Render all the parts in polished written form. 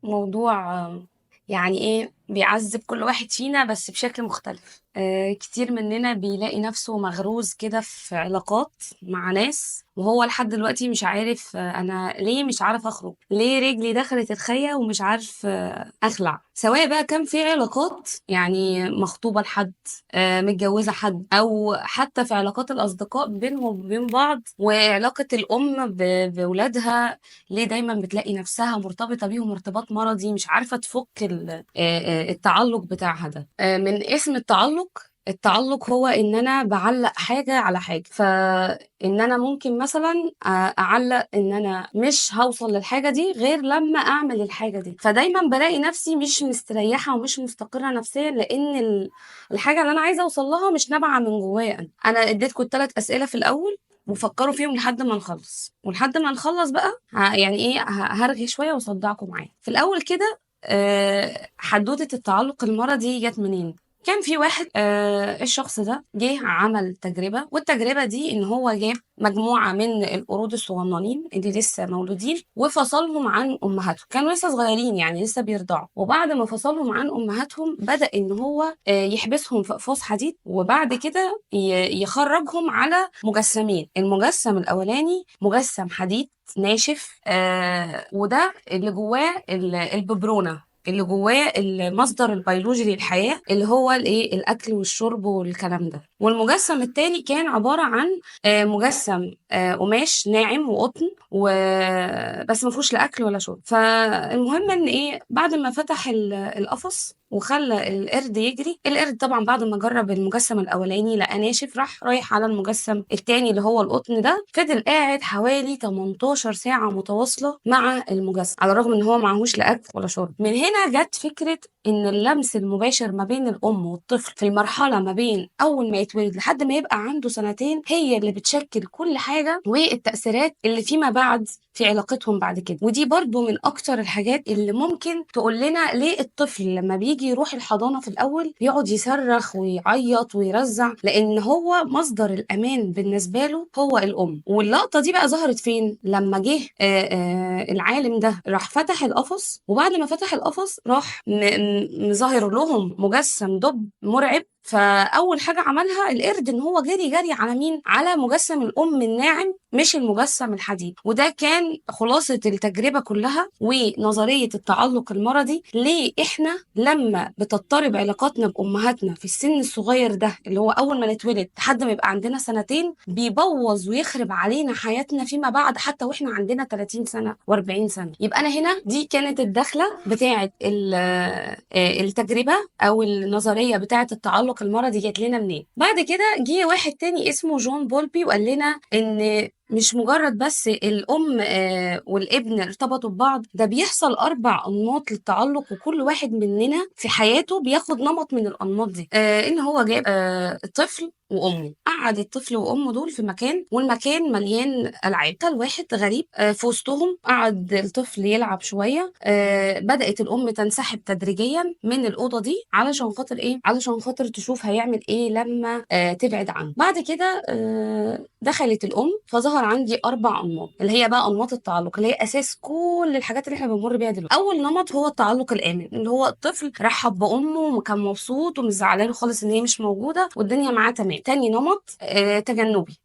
موضوع يعني إيه، بيعذّب كل واحد فينا بس بشكل مختلف. كتير مننا بيلاقي نَفْسه مغروز كده في علاقات مع ناس وهو لحد دلوقتي مش عارف أنا ليه مش عارف أخرج، ليه رجلي دخلت الخَيّة ومش عارف أخلع، سواء بقى كان في علاقات يعني مخطوبة لحد، متجوّزة حد، أو حتى في علاقات الأصدقاء بينهم وبين بعض، وعلاقة الأم بولادها ليه دايمًا بتلاقي نفسها مرتبطة بيهم ارتباط مرضي، مش عارفة تفُك التعلُّق بتاعها ده. من اسم التعلُّق هو إن أنا باعلّق حاجة على حاجة، فإن أنا ممكن مثلًا أعلّق إن أنا مش هاوصل للحاجة دي غير لمّا أعمل الحاجة دي، فدايمًا بالاقي نفسي مش مستريّحة ومش مستقرة نفسيًا، لإن الحاجة اللي أنا عايزة أوصل لها مش نابعة من جوّايا أنا. أنا اديتكم ال3 أسئلة في الأول وفكّروا فيهم لحد ما نخلّص، ولحد ما نخلّص بقى يعني إيه، هارغي شوية واصدّعكم معايا. في الأول كده حدوتة التعلُّق المرضي جات منين؟ كان في واحد الشخص ده جِه عمل تجربة، والتجربة دي إن هو جاب مجموعة من القرود الصغنّنين اللي لسه مولودين وفصلهم عن أمهاتهم، كانوا لسه صغيّرين يعني لسه بيرضعوا، وبعد ما فصلهم عن أمهاتهم بدأ إن هو يحبسهم في أقفاص حديد، وبعد كده يخرّجهم على مجسّمين، المجسّم الأولاني مجسّم حديد ناشف، وده اللي جواه الببرونة، اللي جواه المصدر البيولوجي للحياة اللي هو الإيه، الأكل والشرب والكلام ده. والمجسّم التاني كان عبارة عن مجسّم قماش ناعم وقطن بس ما فيهوش لا أكل ولا شرب. فالمهم إن إيه، بعد ما فتح القفص وخلّى القرد يجري، القرد طبعًا بعد ما جرّب المجسّم الأولاني لقاه ناشف، راح رايح على المجسّم التاني اللي هو القطن ده، فضل قاعد حوالي 18 ساعة متواصلة مع المجسّم، على الرغم إن هو معاهوش لا أكل ولا شرب. من هنا جات فكرة إن اللمس المباشر ما بين الأم والطفل في المرحلة ما بين أول ما يتولد لحد ما يبقى عنده سنتين، هي اللي بتشكِّل كل حاجة والتأثيرات اللي فيما بعد في علاقتهم بعد كده. ودي برضه من أكتر الحاجات اللي ممكن تقول لنا ليه الطفل لمّا بييجي يروح الحضانة في الأول بيقعد يصرّخ ويعيّط ويرزّع، لإن هو مصدر الأمان بالنسبة له هو الأم. واللقطة دي بقى ظهرت فين؟ لمّا جه العالم ده راح فتح القفص، وبعد ما فتح القفص راح مظهّر لهم مجسّم دُب مرعب، فأول حاجة عملها القرد إن هو جري على مين؟ على مجسّم الأم الناعم مش المجسّم الحديد. وده كان خلاصة التجربة كلّها ونظرية التعلُّق المرضي، ليه إحنا لمّا بتضطرب علاقاتنا بأمهاتنا في السن الصغير ده، اللي هو أول ما نتولد لحد ما يبقى عندنا سنتين، بيبوّظ ويخرب علينا حياتنا فيما بعد حتى وإحنا عندنا 30 سَنة و40 سَنة. يبقى أنا هنا دي كانت الدخلة بتاعة التجربة أو النظرية بتاعة التعلُّق المرضي جات لنا منين. بعد كده جِه واحد تاني اسمه جون بولبي وقال لنا إن مش مجرد بس الأم والابن ارتبطوا ببعض، ده بيحصل 4 أنماط للتعلُّق وكل واحد مننا في حياته بياخد نمط من الأنماط دي. إن هو جاب طفل وأمه، قعّد الطفل وأمه دول في مكان والمكان مليان ألعاب، دخل واحد غريب في وسطهم، قعد الطفل يلعب شوية، بدأت الأم تنسحب تدريجيًا من الأوضة دي علشان خاطر إيه، علشان خاطر تشوف هيعمل إيه لمّا تبعد عنه. بعد كده دخلت الأم فظهر عندي 4 أنماط، اللي هي بقى أنماط التعلُّق، اللي هي أساس كل الحاجات اللي إحنا بنمُر بيها دلوقتي. أول نمط هو التعلُّق الآمن، اللي هو الطفل رحّب بأمه وكان مبسوط ومش زعلان له خالص إن هي مش موجودة والدنيا معاه تمام. تاني نمط تجنُّبي،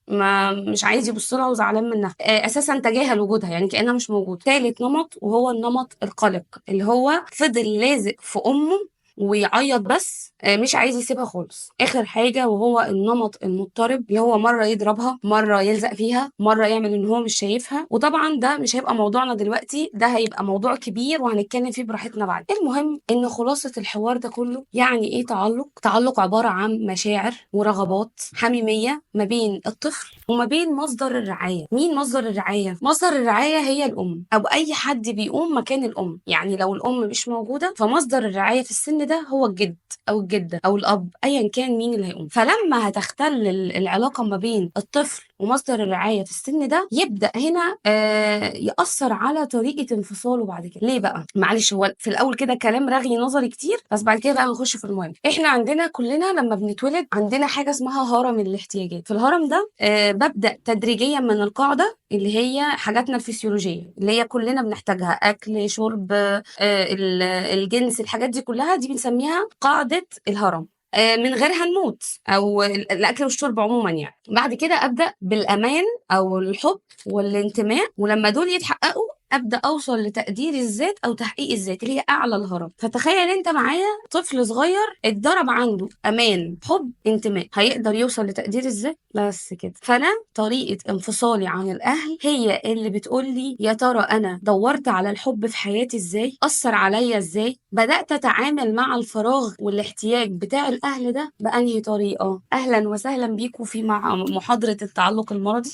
مش عايز يبُص لها وزعلان منها، أساسًا تجاهل وجودها، يعني كإنها مش موجودة. تالت نمط وهو النمط القَلِق، اللي هو فضل لازق في أمه ويعيّط بس مش عايز يسيبها خالص. آخر حاجة وهو النمط المضطرب، اللي هو مرّة يضربها، مرّة يلزق فيها، مرّة يعمل إن هو مش شايفها، وطبعًا ده مش هيبقى موضوعنا دلوقتي، ده هيبقى موضوع كبير وهنتكلّم فيه براحتنا بعدين. المهم إن خلاصة الحوار ده كُلّه يعني إيه تعلُّق؟ تعلُّق عبارة عن مشاعر ورغبات حميمية ما بين الطفل وما بين مصدر الرعاية. مين مصدر الرعاية؟ مصدر الرعاية هي الأم أو أي حد بيقوم مكان الأم، يعني لو الأم مش موجودة فمصدر الرعاية في السن ده هو الجد أو الجدة أو الأب، أيًا كان مين اللي هيقوم. فلمّا هتختل العلاقة ما بين الطفل ومصدر الرعاية في السن ده، يبدأ هنا يأثّر على طريقة انفصاله بعد كده. ليه بقى؟ معلش هو في الأول كده كلام رغي نظري كتير، بس بعد كده بقى نخش في المهم. إحنا عندنا كلنا لمّا بنتولد عندنا حاجة اسمها هرم الاحتياجات، في الهرم ده بابدأ تدريجيًا من القاعدة اللي هي حاجاتنا الفسيولوجية اللي هي كلنا بنحتاجها، أكل، شرب، الجنس، الحاجات دي كلها دي بنسميها قاعدة الهرم. من غيرها نموت، أو الأكل والشرب عموما. يعني بعد كده أبدأ بالأمان أو الحب والانتماء، ولما دول يتحققوا ابدا اوصل لتقدير الذات او تحقيق الذات اللي هي اعلى الهرم. فتخيل انت معايا طفل صغير اتضرب عنده امان، حب، انتماء، هيقدر يوصل لتقدير الذات؟ بس كده. فانا طريقه انفصالي عن الاهل هي اللي بتقول لي يا ترى انا دورت على الحب في حياتي ازاي، اثر عليا ازاي، بدات اتعامل مع الفراغ والاحتياج بتاع الاهل ده بانهي طريقه. اهلا وسهلا بيكم في مع محاضره التعلق المرضي.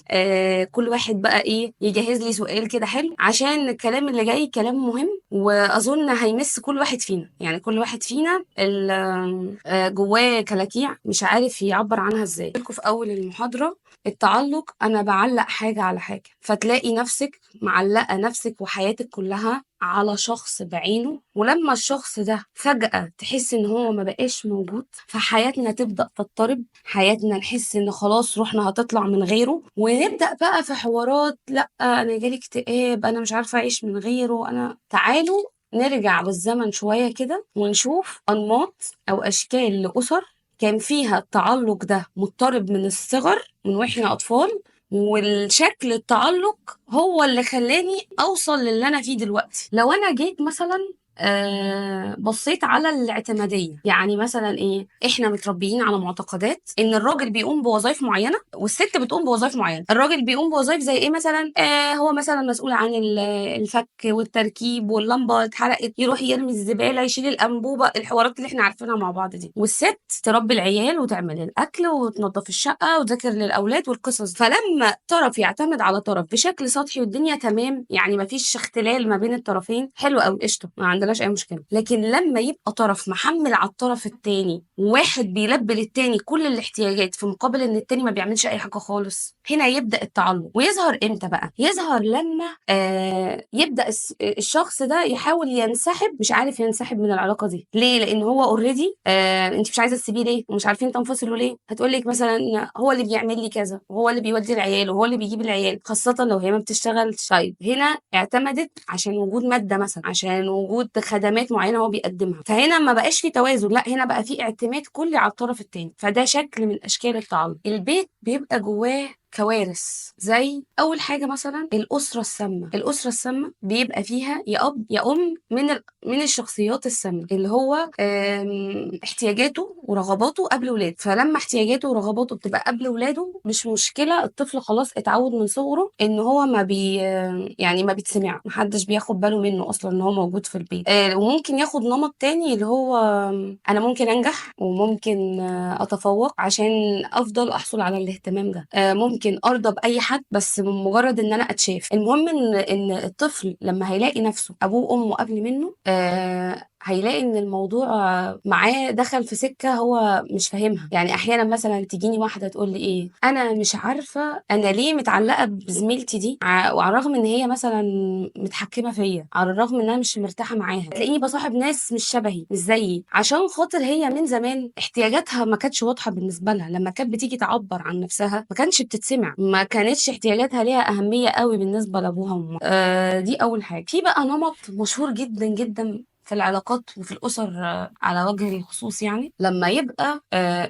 كل واحد بقى ايه يجهز لي سؤال كده حلو، عشان الكلام اللي جاي كلام مهم واظن هيمس كل واحد فينا. يعني كل واحد فينا جواه كلاكيع مش عارف يعبر عنها ازاي. لكم في اول المحاضره التعلق انا بعلق حاجه على حاجه، فتلاقي نفسك معلقه نفسك وحياتك كلها على شخص بعينه، ولما الشخص ده فجأة تحس ان هو ما بقاش موجود، فحياتنا تبدأ تضطرب، حياتنا نحس ان خلاص روحنا هتطلع من غيره، ونبدأ بقى في حوارات لا انا جالي اكتئاب، انا مش عارفة اعيش من غيره. تعالوا نرجع بالزمن شوية كده ونشوف أنماط أو أشكال لأسر كان فيها التعلق ده مضطرب من الصغر، من واحنا أطفال، والشكل التعلق هو اللي خلاني اوصل للي انا فيه دلوقتي. لو انا جيت مثلا بصيت على الاعتمادية، يعني مثلا ايه، احنا متربيين على معتقدات ان الراجل بيقوم بوظائف معينة والست بتقوم بوظائف معينة. الراجل بيقوم بوظائف زي ايه مثلا؟ هو مثلا مسؤول عن الفك والتركيب، واللمبة اتحرقت يروح يرمي الزبالة، يشيل الأنبوبة، الحوارات اللي احنا عارفينها مع بعض دي. والست تربي العيال وتعمل الأكل وتنظف الشقة وتذاكر للأولاد والقصص. فلما طرف يعتمد على طرف بشكل سطحي والدنيا تمام، يعني مفيش اختلال ما بين الطرفين، حلو قوي، قشطة، ما عندناش أي مشكلة. لكن لما يبقى طرف محمل على الطرف التاني، وواحد بيلبي للتاني كل الاحتياجات في مقابل ان التاني ما بيعملش اي حاجة خالص، هنا يبدأ التعلق. ويظهر امتى بقى؟ يظهر لما يبدأ الشخص ده يحاول ينسحب، مش عارف ينسحب من العلاقة دي. ليه؟ لان هو اوريدي انت مش عايزة تسيبيه ليه ومش عارفين تنفصلوا ليه. هتقولك مثلا هو اللي بيعمل لي كذا، وهو اللي بيودي العيال، وهو اللي بيجيب العيال، خاصة لو هي ما بتشتغلش. طيب هنا اعتمدت عشان وجود مادة مثلا، عشان وجود خدمات معينة هو بيقدمها، فهنا ما بقاش في توازن، لا هنا بقى في اعتماد كلي على الطرف التاني. فده شكل من اشكال التعلق. البيت بيبقى جواه كوارث، زي اول حاجه مثلا الاسره السامه. الاسره السامه بيبقى فيها يا اب يا ام من الشخصيات السامه، اللي هو احتياجاته ورغباته قبل ولاده. فلما احتياجاته ورغباته بتبقى قبل ولاده مش مشكله، الطفل خلاص اتعود من صغره ان هو ما بي يعني ما بيتسمع، محدش بياخد باله منه اصلا ان هو موجود في البيت. وممكن ياخد نمط تاني اللي هو انا ممكن انجح وممكن اتفوق عشان افضل احصل على الاهتمام ده. ممكن ارضى باي حد بس بمجرد ان انا اتشاف. المهم ان الطفل لما هيلاقي نفسه ابوه وامه قبل منه هيلاقي ان الموضوع معاه دخل في سكه هو مش فاهمها. يعني احيانا مثلا تجيني واحده تقول لي ايه، انا مش عارفه انا ليه متعلقه بزميلتي دي، وعلى الرغم ان هي مثلا متحكمه فيا، على الرغم ان انا مش مرتاحه معاها، تلاقيني بصاحب ناس مش شبهي مش زيي، عشان خاطر هي من زمان احتياجاتها ما كانتش واضحه بالنسبه لها. لما كانت بتيجي تعبر عن نفسها ما كانتش بتتسمع، ما كانتش احتياجاتها ليها اهميه قوي بالنسبه لابوها وامها. دي اول حاجه. في بقى نمط مشهور جدا جدا في العلاقات وفي الأسر على وجه الخصوص، يعني لما يبقى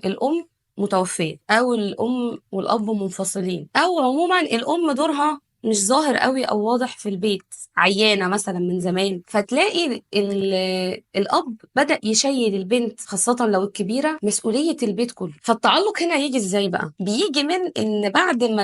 الأم متوفية أو الأم والأب منفصلين، أو عموما الأم دورها مش ظاهر قوي أو واضح في البيت، عيانة مثلا من زمان، فتلاقي الأب بدأ يشيل البنت خاصة لو الكبيرة مسؤولية البيت كله. فالتعلق هنا يجي ازاي بقى؟ بيجي من ان بعد ما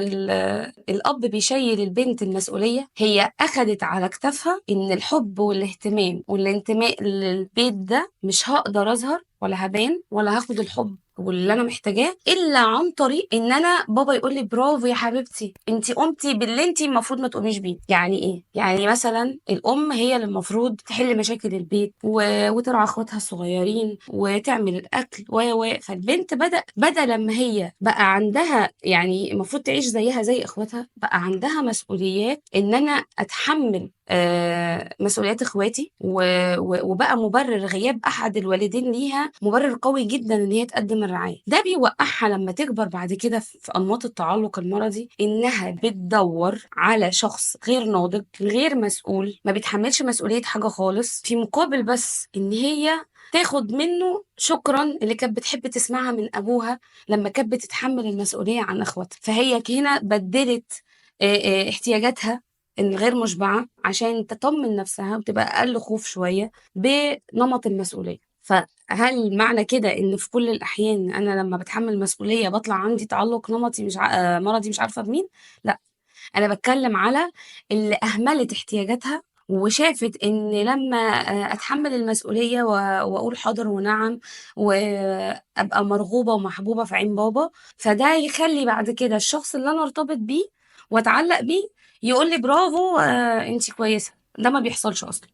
الأب بيشيل البنت المسؤولية، هي أخدت على كتافها ان الحب والاهتمام والانتماء للبيت ده مش هقدر أظهر ولا هبان ولا هاخد الحب واللي انا محتاجاه الا عن طريق ان انا بابا يقول لي برافو يا حبيبتي انت قمتي باللي انت المفروض ما تقوميش بيه. يعني ايه؟ يعني مثلا الام هي اللي المفروض تحل مشاكل البيت وترعى اخواتها الصغيرين وتعمل الاكل فالبنت بدا لما هي بقى عندها، يعني المفروض تعيش زيها زي اخواتها، بقى عندها مسؤوليات ان انا اتحمل مسؤوليات اخواتي وبقى مبرر غياب احد الوالدين ليها مبرر قوي جدا ان هي تقدم الرعايه. ده بيوقعها لما تكبر بعد كده في انماط التعلق المرضي انها بتدور على شخص غير ناضج غير مسؤول، ما بيتحملش مسؤوليه حاجه خالص، في مقابل بس ان هي تاخد منه شكرا اللي كانت بتحب تسمعها من ابوها لما كانت بتتحمل المسؤوليه عن اخواتها. فهي هنا بدلت احتياجاتها الغير مشبعة عشان تطمن نفسها وتبقى أقل خوف شوية بنمط المسؤولية. فهل معنى كده إن في كل الأحيان أنا لما بتحمل مسؤولية بطلع عندي تعلق نمطي مش مرضي مش عارفة بمين؟ لا، أنا بتكلم على اللي أهملت احتياجاتها وشافت إن لما أتحمل المسؤولية وأقول حاضر ونعم وأبقى مرغوبة ومحبوبة في عين بابا، فده يخلي بعد كده الشخص اللي أنا ارتبط بيه وأتعلق بيه يقول لي برافو أنتِ كويسة. ده ما بيحصلش أصلًا،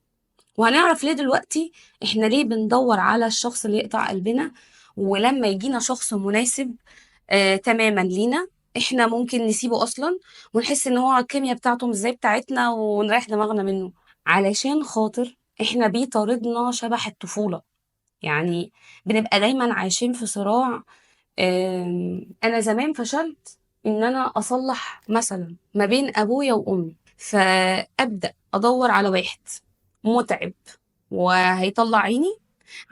وهنعرف ليه دلوقتي إحنا ليه بندوّر على الشخص اللي يقطع قلبنا، ولمّا يجينا شخص مناسب تمامًا لينا، إحنا ممكن نسيبه أصلًا ونحس إن هو الكيميا بتاعته مش زي بتاعتنا ونريّح دماغنا منه، علشان خاطر إحنا بيطاردنا شبح الطفولة. يعني بنبقى دايمًا عايشين في صراع. أنا زمان فشلت إن أنا أصلّح مثلًا ما بين أبويا وأمي، فأبدأ أدوّر على واحد مُتعب وهيطلّع عيني،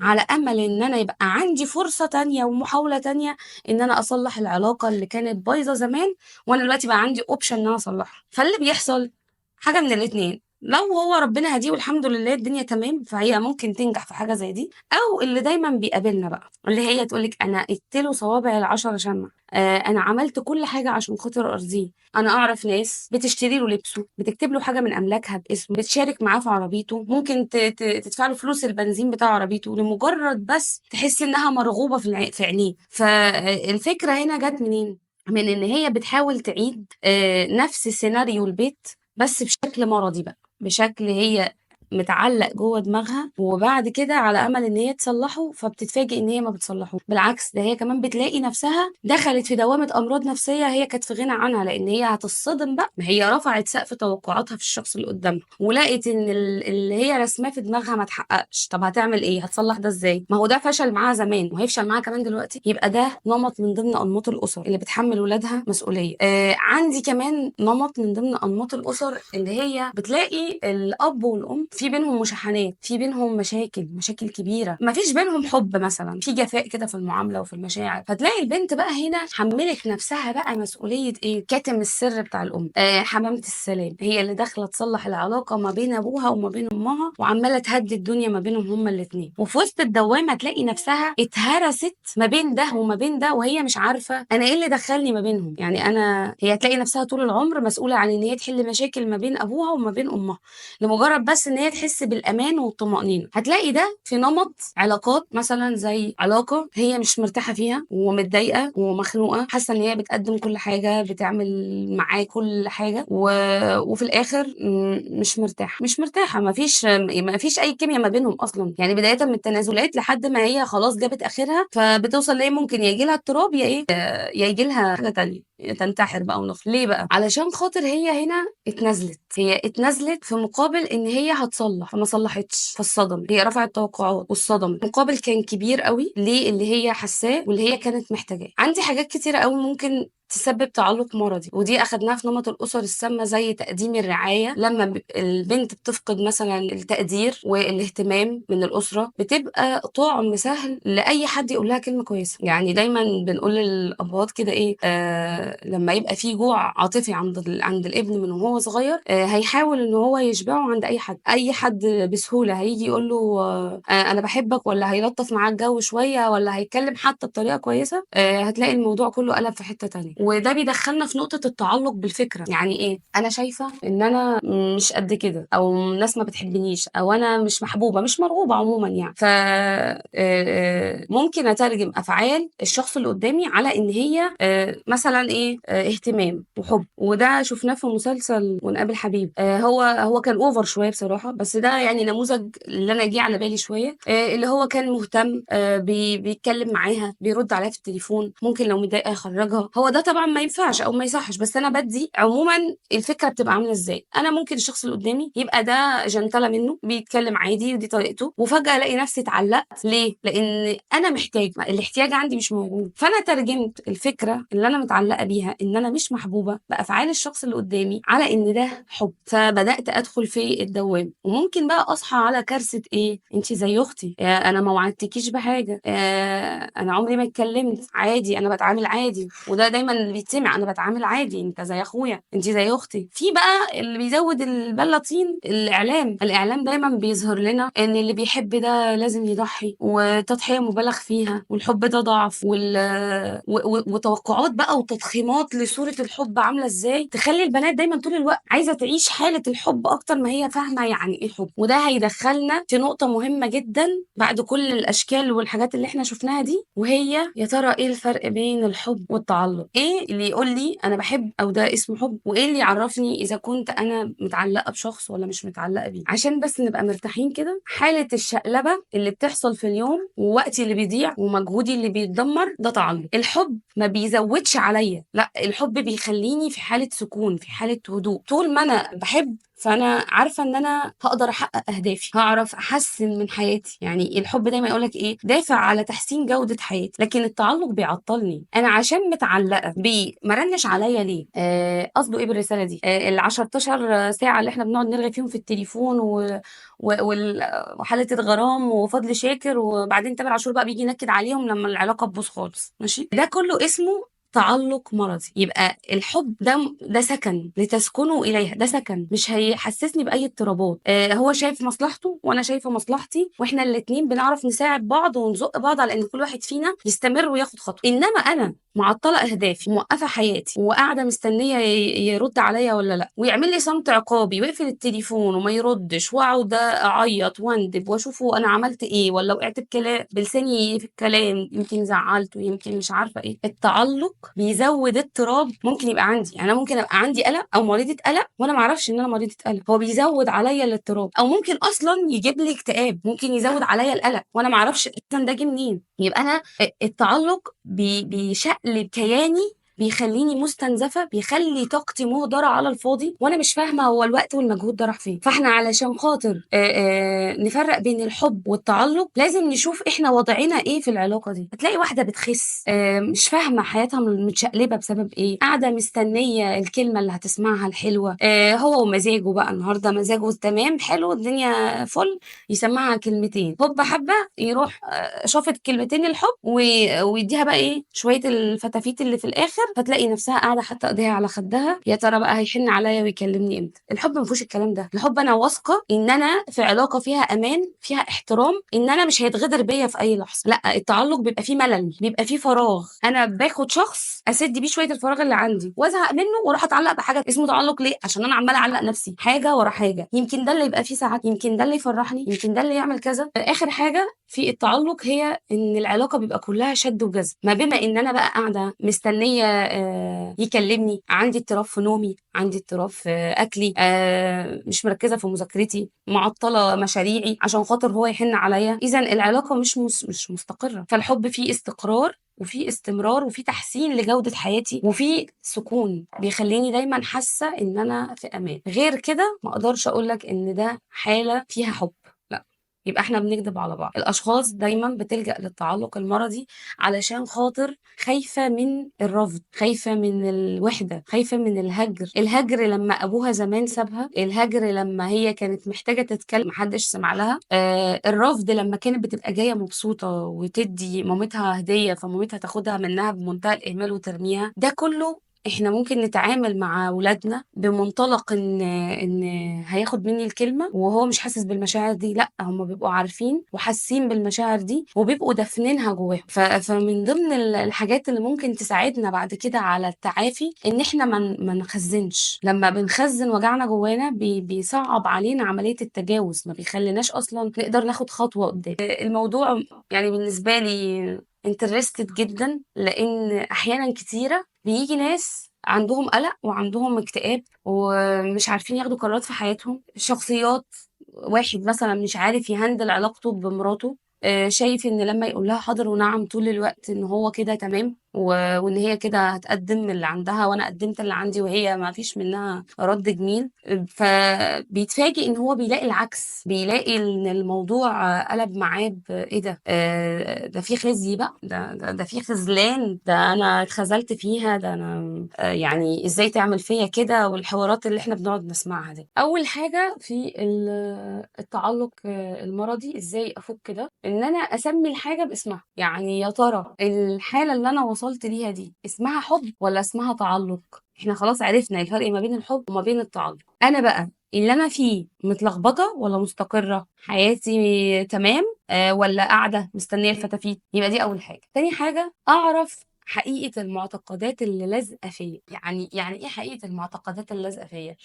على أمل إن أنا يبقى عندي فرصة تانية ومحاولة تانية إن أنا أصلّح العلاقة اللي كانت بايظة زمان، وأنا دلوقتي بقى عندي option إن أنا أصلّحها. فاللي بيحصل حاجة من الاتنين، لو هو ربنا هاديه والحمد لله الدنيا تمام، فهي ممكن تنجح في حاجة زي دي، أو اللي دايمًا بيقابلنا بقى، اللي هي تقول لِك أنا اديت له صوابع ال10 شمع، أنا عملت كل حاجة عشان خاطر أرضيه. أنا أعرف ناس بتشتري له لبسه، بتكتب له حاجة من أملاكها باسمه، بتشارك معاه في عربيته، ممكن تدفع له فلوس البنزين بتاع عربيته لمجرد بس تحس إنها مرغوبة في عينيه. فالفكرة هنا جات منين؟ من إن هي بتحاول تعيد نفس سيناريو البيت بس بشكل مرضي بقى، بشكل هي متعلق جوه دماغها، وبعد كده على امل ان هي تصلحه فبتتفاجئ ان هي ما بتصلحوش. بالعكس، ده هي كمان بتلاقي نفسها دخلت في دوامه امراض نفسيه هي كانت في غنى عنها، لان هي هتتصدم بقى. ما هي رفعت سقف توقعاتها في الشخص اللي قدامها ولقت ان اللي هي رسماه في دماغها ما اتحققش. طب هتعمل ايه؟ هتصلح ده ازاي؟ ما هو ده فشل معاها زمان وهيفشل معاها كمان دلوقتي. يبقى ده نمط من ضمن انماط الاسر اللي بتحمل ولادها مسؤوليه. عندي كمان نمط من ضمن انماط الاسر اللي هي بتلاقي الاب والام في بينهم مشاحنات، في بينهم مشاكل كبيره، ما فيش بينهم حب مثلا، في جفاء كده في المعامله وفي المشاعر. فتلاقي البنت بقى هنا حملت نفسها بقى مسؤوليه ايه؟ كاتم السر بتاع الام. حمامه السلام هي اللي داخله تصلح العلاقه ما بين ابوها وما بين امها وعماله تهدي الدنيا ما بينهم هما الاثنين، وفي وسط الدوامه تلاقي نفسها اتهرست ما بين ده وما بين ده وهي مش عارفه انا ايه اللي دخلني ما بينهم. يعني هي تلاقي نفسها طول العمر مسؤوله عن ان هي تحل مشاكل ما بين ابوها وما بين امها لمجرد بس ان هي تحس بالامان والطمانينه. هتلاقي ده في نمط علاقات مثلا زي علاقه هي مش مرتاحه فيها ومتضايقه ومخنوقه، حاسه ان هي بتقدم كل حاجه، بتعمل معاه كل حاجه وفي الاخر مش مرتاحه، ما فيش اي كيمياء ما بينهم اصلا. يعني بدايه من التنازلات لحد ما هي خلاص جابت اخرها، فبتوصل ليه ممكن يجي لها اضطراب يا ايه يا يجي لها حاجه تانية، تنتحر بقى ونخرج. ليه بقى؟ علشان خاطر هي هنا هي اتنازلت في مقابل ان هي هتصلح، فما صلحتش فالصدم. هي رفعت توقعات والصدم المقابل كان كبير قوي للي هي حاساه واللي هي كانت محتاجاه. عندي حاجات كتيره قوي ممكن تسبب تعلق مرضي، ودي اخدناها في نمط الاسر السامه زي تقديم الرعايه. لما البنت بتفقد مثلا التقدير والاهتمام من الاسره بتبقى طعم سهل لاي حد يقول لها كلمه كويسه. يعني دايما بنقول للابهات كده ايه، لما يبقى في جوع عاطفي عند الابن من وهو صغير، هيحاول ان هو يشبعه عند اي حد بسهوله. هيجي يقول له انا بحبك، ولا هيلطف معاه الجو شويه، ولا هيتكلم حتى بطريقه كويسه، هتلاقي الموضوع كله قلب في حته تانية. وده بيدخلنا في نقطه التعلق بالفكره. يعني ايه؟ انا شايفه ان انا مش قد كده، او الناس ما بتحبنيش، او انا مش محبوبه مش مرغوبه عموما. يعني ف ممكن اترجم افعال الشخص اللي قدامي على ان هي مثلا ايه، اهتمام وحب. وده شفناه في مسلسل ونقابل حبيب. هو كان اوفر شويه بصراحه، بس ده يعني نموذج اللي انا جه على بالي شويه. اللي هو كان مهتم، بيتكلم معاها، بيرد عليها في التليفون، ممكن لو متضايقه يخرجها. هو ده طبعا ما ينفعش او ما يصحش، بس انا بدي عموما الفكره بتبقى عامله ازاي. انا ممكن الشخص اللي قدامي يبقى ده جنتله منه بيتكلم عادي ودي طريقته، وفجاه الاقي نفسي اتعلقت. ليه؟ لان انا محتاج، الاحتياج عندي مش موجود، فانا ترجمت الفكره اللي انا متعلقه بيها ان انا مش محبوبه بافعال الشخص اللي قدامي على ان ده حب، فبدات ادخل في الدوام. وممكن بقى اصحى على كارثه ايه، انت زي اختي، انا ما وعدتكيش بحاجه، انا عمري ما اتكلمت عادي، انا بتعامل عادي. وده دايما اللي بيتسمع، انا بتعامل عادي، انت زي اخويا، انت زي اختي. في بقى اللي بيزود البله طين، الاعلام دايما بيظهر لنا ان اللي بيحب ده لازم يضحي، وتضحيه مبالغ فيها، والحب ده ضعف، وتوقعات بقى وتضخيمات لصوره الحب عامله ازاي، تخلي البنات دايما طول الوقت عايزه تعيش حاله الحب اكتر ما هي فاهمه يعني ايه حب. وده هيدخلنا في نقطه مهمه جدا بعد كل الاشكال والحاجات اللي احنا شفناها دي، وهي يا ترى ايه الفرق بين الحب والتعلق؟ ايه اللي يقول لي انا بحب او ده اسمه حب؟ وايه اللي يعرفني اذا كنت انا متعلقه بشخص ولا مش متعلقه بيه؟ عشان بس نبقى مرتاحين كده، حاله الشقلبه اللي بتحصل في اليوم ووقتي اللي بيضيع ومجهودي اللي بيتدمر ده تعلق. الحب ما بيزودش عليا، لا، الحب بيخليني في حاله سكون، في حاله هدوء. طول ما انا بحب فانا عارفه ان انا هقدر احقق اهدافي، هعرف احسن من حياتي. يعني الحب دايما يقولك ايه، دافع على تحسين جوده حياتي. لكن التعلق بيعطلني، انا عشان متعلقه بيه مرنش عليا ليه؟ قصده ايه بالرساله دي؟ ال 10 ساعه اللي احنا بنقعد نرغي فيهم في التليفون وحاله الغرام وفضل شاكر، وبعدين تامر عاشور بقى بيجي ينكد عليهم لما العلاقه تبوظ خالص. ماشي، ده كله اسمه تعلق مرضي. يبقى الحب ده سكن لتسكنوا اليها، ده سكن مش هيحسسني باي اضطرابات. هو شايف مصلحته وانا شايفه مصلحتي، واحنا الاتنين بنعرف نساعد بعض ونزق بعض على ان كل واحد فينا يستمر وياخد خطوه. انما انا معطله اهدافي، موقفه حياتي، وقاعده مستنيه يرد عليا ولا لا، ويعمل لي صمت عقابي ويقفل التليفون وما يردش، واقعد اعيط واندب واشوفه انا عملت ايه، ولا وقعت بكلام بلساني في الكلام، يمكن زعلته، يمكن مش عارفه ايه. التعلق بيزود اضطراب ممكن يبقى عندي. يعني انا ممكن ابقى عندي قلق او مريضه قلق وانا ما اعرفش ان انا مريضه قلق، هو بيزود عليا الاضطراب. او ممكن اصلا يجيب لي اكتئاب، ممكن يزود عليا القلق وانا ما اعرفش اصلا ده جه منين. يبقى انا التعلق بيشقلب كياني، بيخليني مستنزفه، بيخلي طاقتي مهدره على الفاضي، وانا مش فاهمه هو الوقت والمجهود ده راح فين. فاحنا علشان خاطر نفرق بين الحب والتعلق لازم نشوف احنا وضعنا ايه في العلاقه دي. هتلاقي واحده بتخس، مش فاهمه حياتها متشقلبه بسبب ايه، قاعده مستنيه الكلمه اللي هتسمعها الحلوه، هو ومزاجه بقى، النهارده مزاجه تمام حلو الدنيا فل، يسمعها كلمتين هوب حبه، يروح شافت كلمتين الحب ويديها بقى ايه شويه الفتافيت اللي في الاخر، فتلاقي نفسها قاعده حاطه ايديها على خدها، يا ترى بقى هيحن عليا ويكلمني امتى. الحب ما فيهوش الكلام ده. الحب انا واثقه ان انا في علاقه فيها امان، فيها احترام، ان انا مش هيتغدر بيا في اي لحظه. لا، التعلق بيبقى فيه ملل، بيبقى فيه فراغ، انا باخد شخص اسد بيه شويه الفراغ اللي عندي وازهق منه واروح اتعلق بحاجه. اسمه تعلق ليه؟ عشان انا عماله اعلق نفسي حاجه ورا حاجه، يمكن ده اللي يبقى فيه سعاده، يمكن ده اللي يفرحني، يمكن ده اللي يعمل كذا. اخر حاجه في التعلق هي ان العلاقه بيبقى كلها شد وجذب. ما بما ان انا بقى قاعده مستنيه يكلمني، عندي اضطراب في نومي، عندي اضطراب في اكلي، مش مركزه في مذاكرتي، معطله مشاريعي عشان خاطر هو يحن عليا، اذا العلاقه مش مستقره. فالحب فيه استقرار وفي استمرار وفي تحسين لجودة حياتي وفي سكون، بيخليني دايما حاسة ان انا في امان. غير كده ما اقدرش اقولك ان ده حالة فيها حب، لا، يبقى احنا بنكذب على بعض. الاشخاص دايما بتلجأ للتعلق المرضي علشان خاطر خايفة من الرفض، خايفة من الوحدة، خايفة من الهجر لما ابوها زمان سابها، الهجر لما هي كانت محتاجة تتكلم محدش سمع لها، الرفض لما كانت بتبقى جاية مبسوطة وتدي مامتها هدية فمامتها تاخدها منها بمنتهى الإهمال وترميها. ده كله احنا ممكن نتعامل مع ولادنا بمنطلق ان هياخد مني الكلمه وهو مش حاسس بالمشاعر دي. لا، هم بيبقوا عارفين وحاسين بالمشاعر دي وبيبقوا دافنينها جواهم. فمن ضمن الحاجات اللي ممكن تساعدنا بعد كده على التعافي ان احنا ما نخزنش. لما بنخزن وجعنا جوانا بيصعب علينا عمليه التجاوز، ما بيخليناش اصلا نقدر ناخد خطوه قدام. الموضوع يعني بالنسبه لي انترستد جدا، لان احيانا كتيره بيجي ناس عندهم قلق وعندهم اكتئاب ومش عارفين ياخدوا قرارات في حياتهم. شخصيات، واحد مثلا مش عارف يهندل علاقته بمراته، شايف ان لما يقول لها حاضر ونعم طول الوقت ان هو كده تمام، وإن هي كده هتقدّم اللي عندها وأنا قدّمت اللي عندي وهي ما فيش منها رَد جميل، فبيتفاجئ إن هو بيلاقي العكس، بيلاقي إن الموضوع قلب معاه إيه ده، ده في خزي بقى، ده في خذلان، ده أنا اتخذلت فيها، ده أنا يعني إزاي تعمل فيّا كده، والحوارات اللي إحنا بنقعد نسمعها دي. أول حاجة في التعلُّق المرضي، إزاي أفُك ده، إن أنا أسمّي الحاجة باسمها، يعني يا ترى الحالة اللي أنا وصلت ليها دي اسمها حُب والّا اسمها تعلُّق؟ إحنا خلاص عرفنا الفرق ما بين الحُب وما بين التعلُّق، أنا بقى اللي أنا فيه متلخبطة والّا مستقرة؟ حياتي تمام والّا قاعدة مستنية الفتافيت؟ يبقى دي أول حاجة. تاني حاجة أعرف حقيقة المعتقدات اللي لازقة فيّا، يعني إيه حقيقة المعتقدات اللي لازقة فيّا؟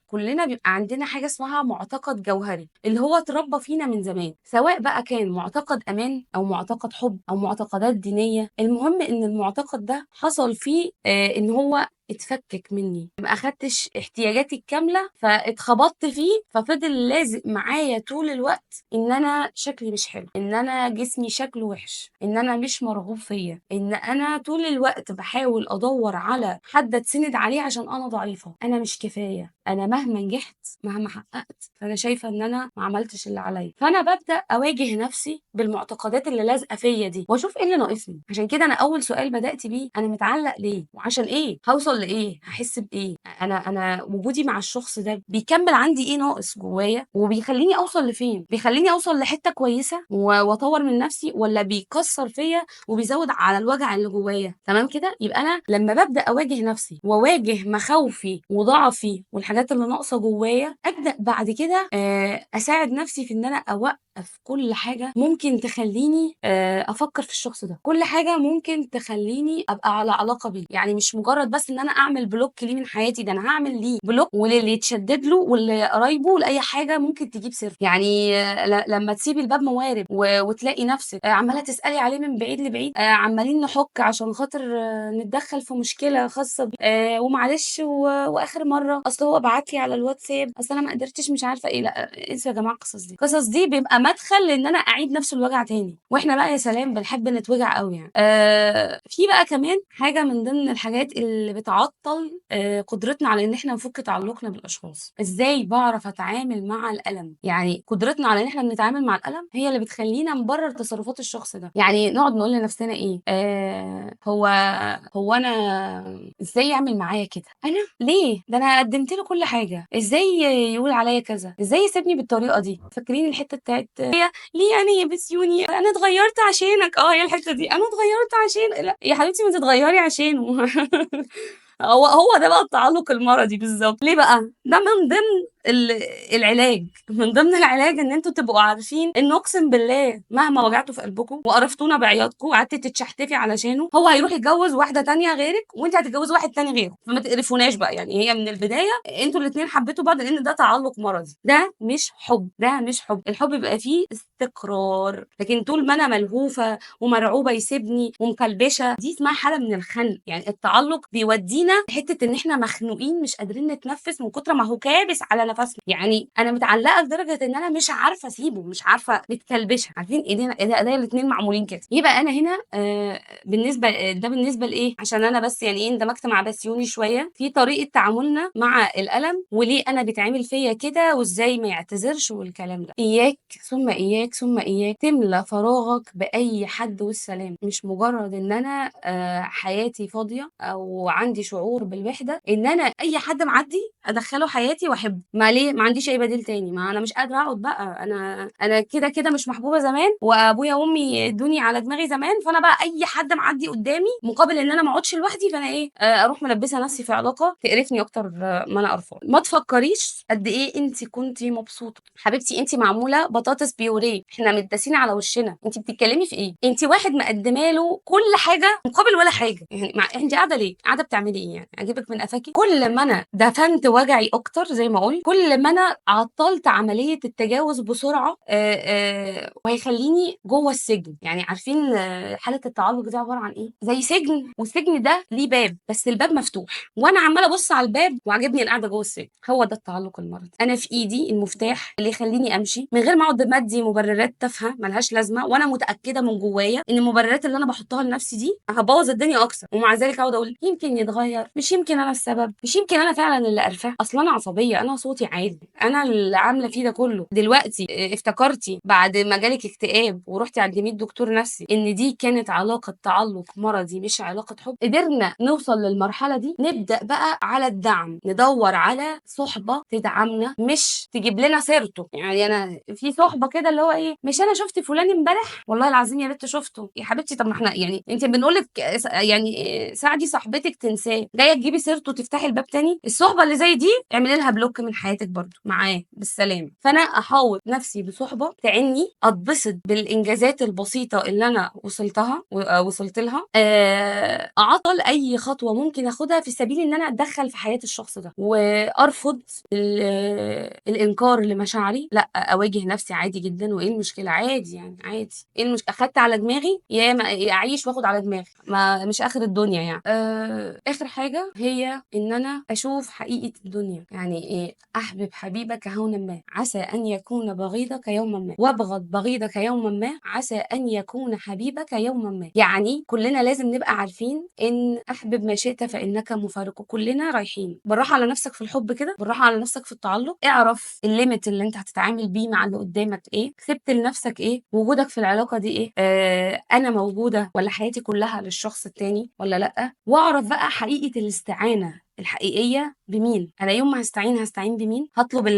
كلنا بيبقى عندنا حاجة اسمها معتقد جوهري، اللي هو اتربى فينا من زمان، سواء بقى كان معتقد أمان أو معتقد حب أو معتقدات دينية، المهم إن المعتقد ده حصل فيه إن هو اتفكك مني، ما أخدتش احتياجاتي الكاملة فاتخبطت فيه، ففضل لازق معايا طول الوقت إن أنا شكلي مش حلو، إن أنا جسمي شكله وحش، إن أنا مش مرغوب فيا، إن أنا طول الوقت باحاول أدوّر على حد أتسند عليه عشان أنا ضعيفة، أنا مش كفاية، أنا مهما نجحت، مهما حققت، فأنا شايفة إن أنا ما عملتش اللي عليَّ، فأنا بابدأ أواجه نفسي بالمعتقدات اللي لازقة فيّا دي، وأشوف إيه اللي ناقصني، عشان كده أنا أول سؤال بدأت بيه أنا متعلق ليه؟ وعشان إيه؟ هاوصل لإيه؟ هاحس بإيه؟ أنا وجودي مع الشخص ده بيكمّل عندي إيه ناقص جوايا، وبيخلّيني أوصل لفين؟ بيخلّيني أوصل لحتة كويسة وأطوّر من نفسي، والّا بيكسّر فيّا وبيزوّد على الوجع اللي جوايا، تمام كده؟ يبقى أنا لمّا بابدأ أواجه نفسي وأواجه مخاوفي وضعفي والحاجات اللي ناقصة جوايا، أبدأ بعد كده أساعد نفسي في إن أنا أوقّف كل حاجة ممكن تخلّيني أفكّر في الشخص ده، كل حاجة ممكن تخلّيني أبقى على علاقة بيه، يعني مش مجرّد بس إن أنا أعمل بلوك ليه من حياتي، ده أنا هاعمل ليه بلوك وللي يتشدّد له ولقرايبه ولأي حاجة ممكن تجيب سيرته، يعني لمّا تسيبي الباب موارب وتلاقي نفسِك عمّالة تسألي عليه من بعيد لبعيد، عمّالين نحُك عشان خاطر نتدخّل في مشكلة خاصة بيه، ومعلش وآخر مرّة أصل هو بعت لي على الواتساب، أصل أنا ما قدرتش مش عارفة إيه، لأ انسوا يا جماعة القصص دي، القصص دي بيبقى مدخل لإن أنا أعيد نفس الوجع تاني، وإحنا بقى يا سلام بنحب نتوجع أوي يعني. في بقى كمان حاجة من ضمن الحاجات اللي بتعطّل قدرتنا على إن إحنا نفُك تعلُّقنا بالأشخاص، إزاي باعرف أتعامل مع الألم، يعني قدرتنا على إن إحنا بنتعامل مع الألم هي اللي بتخلّينا نبرر تصرفات الشخص ده، يعني نقعد نقول لنفسنا إيه، هو أنا إزاي يعمل معايا كده؟ أنا ليه؟ ده أنا قدّمت له كل حاجة، إزاي يقول عليّا كذا؟ إزاي يسيبني بالطريقة دي؟ فاكرين الحتّة بتاعة ليه يعني يبسيوني؟ أنا اتغيّرت عشانك، هي الحتّة دي، أنا اتغيّرت عشان لأ يا حبيبتي ما تتغيّري عشانه. هو ده بقى التعلُّق المرضي بالضبط، ليه بقى؟ ده من ضمن العلاج، من ضمن العلاج إن أنتم تبقوا عارفين إن أقسم بالله مهما وجعتوا في قلبكم وقرفتونا بعياطكم وقعدتِ تتشحتفي علشانه، هو هيروح يتجوّز واحدة تانية غيرِك وأنتِ هتتجوّزي واحد تاني غيره، فما تقرفوناش بقى، يعني هي من البداية أنتم الاتنين حبيتوا بعض لإن ده تعلُّق مرضي، ده مش حُب، ده مش حُب، الحُب بيبقى فيه استقرار، لكن طول ما أنا ملهوفة ومرعوبة يسيبني ومكلبشة، دي اسمها حالة من الخنق، يعني التعلُّق بيودّينا لحتّة إن إحنا مخنوقين مش قادرين نتنفّس من كتر ما هو كابس على نَفَسنا، يعني أنا متعلّقة لدرجة إن أنا مش عارفة أسيبه، مش عارفة متكلبشة، عارفين إيديا الاتنين معمولين كده، يبقى أنا هنا بالنسبة ده بالنسبة لإيه، عشان أنا بس يعني إيه اندمجت مع بسيوني شوية، في طريقة تعاملنا مع الألم وليه أنا بيتعمل فيّا كده وإزاي ما يعتذرش والكلام ده، إياك ثم إياك ثم إياك تملى فراغك بأي حد والسلام، مش مجرد إن أنا حياتي فاضية أو عندي شعور بالوحدة إن أنا أي حد معدّي أدخّله حياتي وأحبه، ما ليه؟ ما عنديش أي بديل تاني، ما أنا مش قادرة أقعد بقى، أنا كده مش محبوبة زمان وأبويا وأمي ادّوني على دماغي زمان، فأنا بقى أي حد معدّي قدّامي مقابل إن أنا ما اقعدش لوحدي، فأنا إيه، أروح ملبّسة نفسي في علاقة تقرفني أكتر ما أنا قرفانة. ما تفكّريش قد إيه أنتِ كنتِ مبسوطة، حبيبتي أنتِ معمولة بطاطس بيوريه، إحنا متداسين على وشّنا، أنتِ بتتكلّمي في إيه؟ أنتِ واحد مقدّمة له كل حاجة مقابل ولا حاجة، يعني أنتِ قاعدة ليه؟ قاعدة بتعملي إيه يعني؟ أجيبِك من قفاكِ؟ كل ما أنا دفنت وجعي أكتر زي ما قُلت، كل ما أنا عطّلت عملية التجاوز بسرعة وهيخلّيني جوّه السجن. يعني عارفين حالة التعلُّق دي عبارة عن إيه؟ زي سجن والسجن ده ليه باب، بس الباب مفتوح وأنا عمّالة أبُص على الباب وعاجبني القعدة جوّه السجن. هو ده التعلُّق المرضي. أنا في إيدي المفتاح اللي يخلّيني أمشي من غير ما أقعد أمَدّي مُبررات تافهة ما لهاش لازمة، وأنا متأكدة من جوّايا إن المُبررات اللي أنا باحطّها لنفسي دي هتبوّظ الدنيا أكتر، ومع ذلك أقعد أقول يمكن يتغيّر، مش يمكن أنا السبب، مش يمكن أنا فعلًا اللي قرفاه، أصل أنا عصبية، أنا صوتي عالي، أنا اللي عاملة فيه ده كُلّه. دلوقتي افتكرتِ بعد ما جالِك اكتئاب ورُحتِ عند 100 دكتور نفسي إن دي كانت علاقة تعلُّق مرضي مش علاقة حُب؟ قدرنا نوصل للمرحلة دي، نبدأ بقى على الدعم، ندوّر على صُحبة تدعمنا مش تجيب لنا سيرته. يعني أنا في صُحبة كده اللي هو إيه، مش أنا شُفت فلان امبارح، والله العظيم يا بنت شُفته، يا حبيبتي طَب ما إحنا يعني أنتِ بنقول لِك يعني ساعدي صاحبتِك تنساه، جاية تجيبي سيرته تفتحي الباب تاني؟ الصُحبة اللي زي دي اعملي لها بلوك من حياتِك برضه، معاه بالسلامة. فأنا أحاوط نفسي بصُحبة تعني، أتبسط بالإنجازات البسيطة اللي أنا وصلت لها، أعطّل أي خطوة ممكن آخُدها في سبيل إن أنا أتدخّل في حياة الشخص ده، وأرفض الإنكار لمشاعري. لأ، أواجه نفسي عادي جدًا، وإيه المشكلة؟ عادي يعني عادي، إيه أخدت على دماغي يا أعيش وآخُد على دماغي، ما مش آخر الدنيا يعني. آخر حاجة هي إن أنا أشوف حقيقة الدنيا. يعني إيه؟ أحبب حبيبك هونا ما عسى أن يكون بغيضك يوما ما، وابغض بغيضك يوما ما عسى أن يكون حبيبك يوما ما. يعني كلنا لازم نبقى عارفين إن أحبب ما شئت فإنك مفارقه. كلنا رايحين. بالراحة على نفسك في الحب كده، بالراحة على نفسك في التعلق، اعرف الليميت اللي أنت هتتعامل بيه مع اللي قدامك إيه، سبت لنفسك إيه، وجودك في العلاقة دي إيه، أنا موجودة ولا حياتي كلها للشخص التاني ولا لأ. واعرف بقى حقيقة الاستعانة الحقيقية بمين. أنا يوم ما هاستعين بمين؟ هاطلب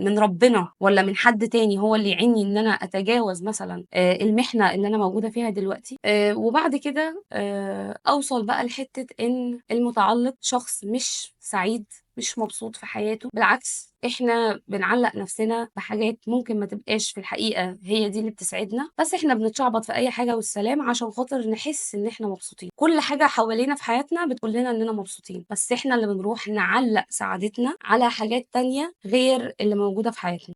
من ربنا والّا من حد تاني هو اللي يعينّي إن أنا أتجاوز مثلًا المحنة اللي أنا موجودة فيها دلوقتي. وبعد كده أوصل بقى لحتّة إن المُتعلّق شخص مش سعيد، مش مبسوط في حياته. بالعكس إحنا بنعلّق نفسنا بحاجات ممكن ما تبقاش في الحقيقة هي دي اللي بتسعدنا، بس إحنا بنتشعبط في أي حاجة والسلام عشان خاطر نحس إن إحنا مبسوطين. كل حاجة حوالينا في حياتنا بتقول لنا إننا مبسوطين، بس إحنا اللي بنروح نعلّق سعادتنا على حاجات تانية غير اللي موجودة في حياتنا.